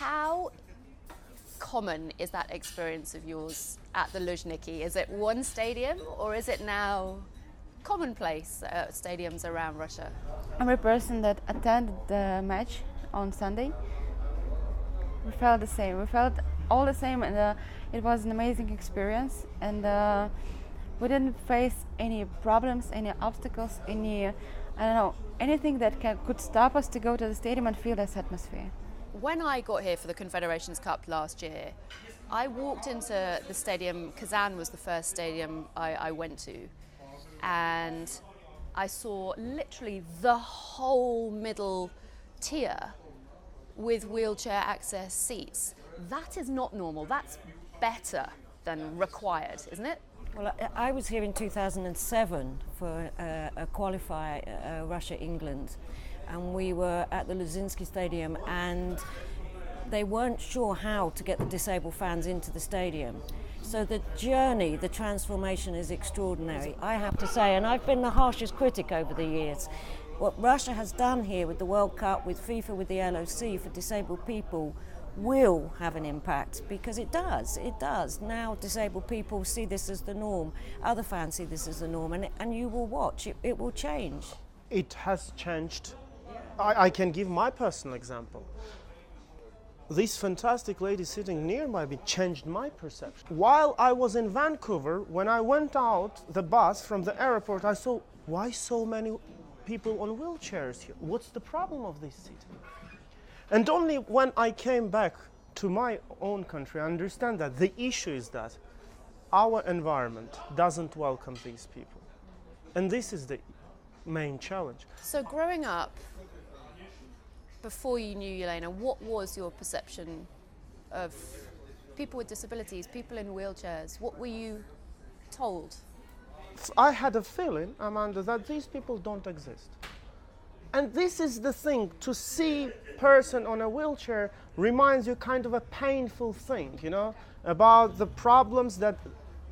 How common is that experience of yours at the Luzhniki? Is it one stadium, or is it now commonplace at stadiums around Russia? Every person that attended the match on Sunday, we felt the same. We felt all the same, and it was an amazing experience. And we didn't face any problems, any obstacles, anything that could stop us to go to the stadium and feel this atmosphere. When I got here for the Confederations Cup last year, I walked into the stadium. Kazan was the first stadium I went to, and I saw literally the whole middle tier with wheelchair access seats. That is not normal. That's better than required, isn't it? Well, I was here in 2007 for a qualifier, Russia-England, and we were at the Luzhniki Stadium, and they weren't sure how to get the disabled fans into the stadium. So the journey, the transformation is extraordinary, I have to say, and I've been the harshest critic over the years. What Russia has done here with the World Cup, with FIFA, with the LOC for disabled people will have an impact, because it does. Now disabled people see this as the norm, other fans see this as the norm, and you will watch, it will change. It has changed. I can give my personal example. This fantastic lady sitting nearby me changed my perception. While I was in Vancouver, when I went out the bus from the airport, I saw, why so many people on wheelchairs here? What's the problem of this city? And only when I came back to my own country, I understand that the issue is that our environment doesn't welcome these people. And this is the main challenge. So growing up, before you knew Yelena, what was your perception of people with disabilities, people in wheelchairs? What were you told? I had a feeling, Amanda, that these people don't exist. And this is the thing, to see a person on a wheelchair reminds you kind of a painful thing, about the problems that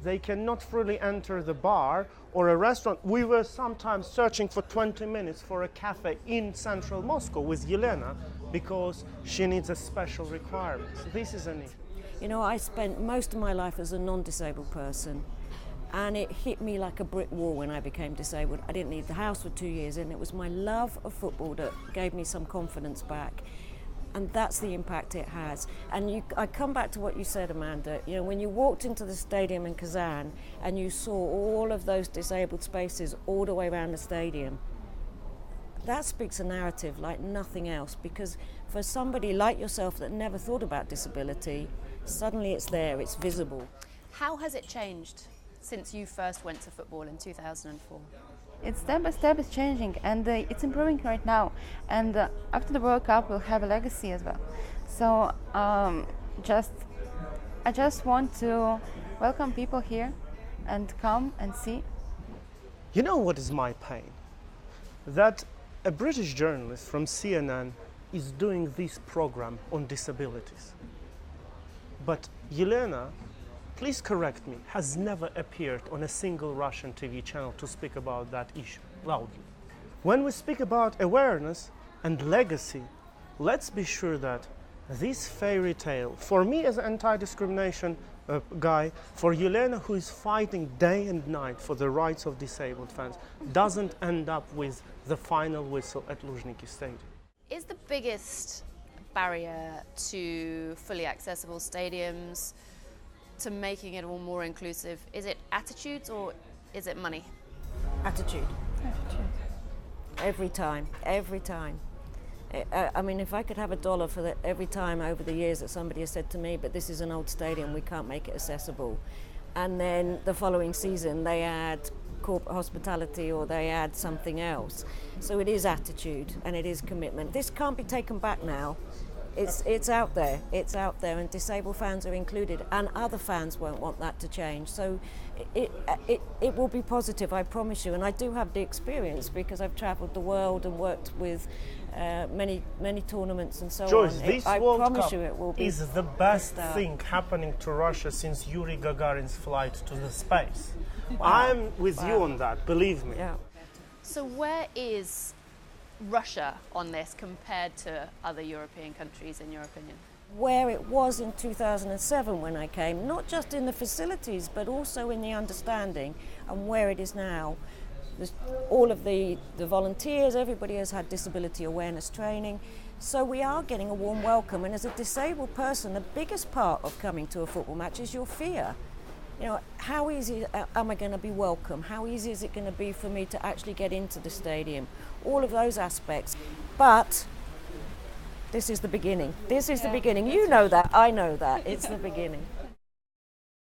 they cannot freely enter the bar or a restaurant. We were sometimes searching for 20 minutes for a cafe in central Moscow with Yelena because she needs a special requirement. So this is an issue. I spent most of my life as a non-disabled person, and it hit me like a brick wall when I became disabled. I didn't leave the house for 2 years, and it was my love of football that gave me some confidence back. And that's the impact it has. And I come back to what you said, Amanda. When you walked into the stadium in Kazan and you saw all of those disabled spaces all the way around the stadium, that speaks a narrative like nothing else. Because for somebody like yourself that never thought about disability, suddenly it's there, it's visible. How has it changed since you first went to football in 2004? It's step by step, it's changing, and it's improving right now. And after the World Cup, we'll have a legacy as well. So I just want to welcome people here and come and see. You know what is my pain? That a British journalist from CNN is doing this program on disabilities. But Yelena, please correct me, has never appeared on a single Russian TV channel to speak about that issue loudly. When we speak about awareness and legacy, let's be sure that this fairy tale, for me as an anti-discrimination guy, for Yelena who is fighting day and night for the rights of disabled fans, doesn't end up with the final whistle at Luzhniki Stadium. Is the biggest barrier to fully accessible stadiums, to making it all more inclusive, is it attitudes or is it money? Attitude. Every time. I mean, if I could have $1 for every time over the years that somebody has said to me, but this is an old stadium, we can't make it accessible. And then the following season they add corporate hospitality or they add something else. So it is attitude and it is commitment. This can't be taken back now. It's out there, and disabled fans are included, and other fans won't want that to change. So it will be positive, I promise you. And I do have the experience because I've travelled the world and worked with many tournaments and so Joyce, on. This I World promise Cup you it will be is the best thing happening to Russia since Yuri Gagarin's flight to the space. Wow. I'm with you on that, believe me. Yeah. So where is Russia on this compared to other European countries, in your opinion? Where it was in 2007 when I came, not just in the facilities but also in the understanding, and where it is now. All of the volunteers, everybody has had disability awareness training, so we are getting a warm welcome. And as a disabled person, the biggest part of coming to a football match is your fear. You know, how easy am I going to be welcome? How easy is it going to be for me to actually get into the stadium? All of those aspects. But this is the beginning. This is the beginning. You know that, I know that. It's the beginning.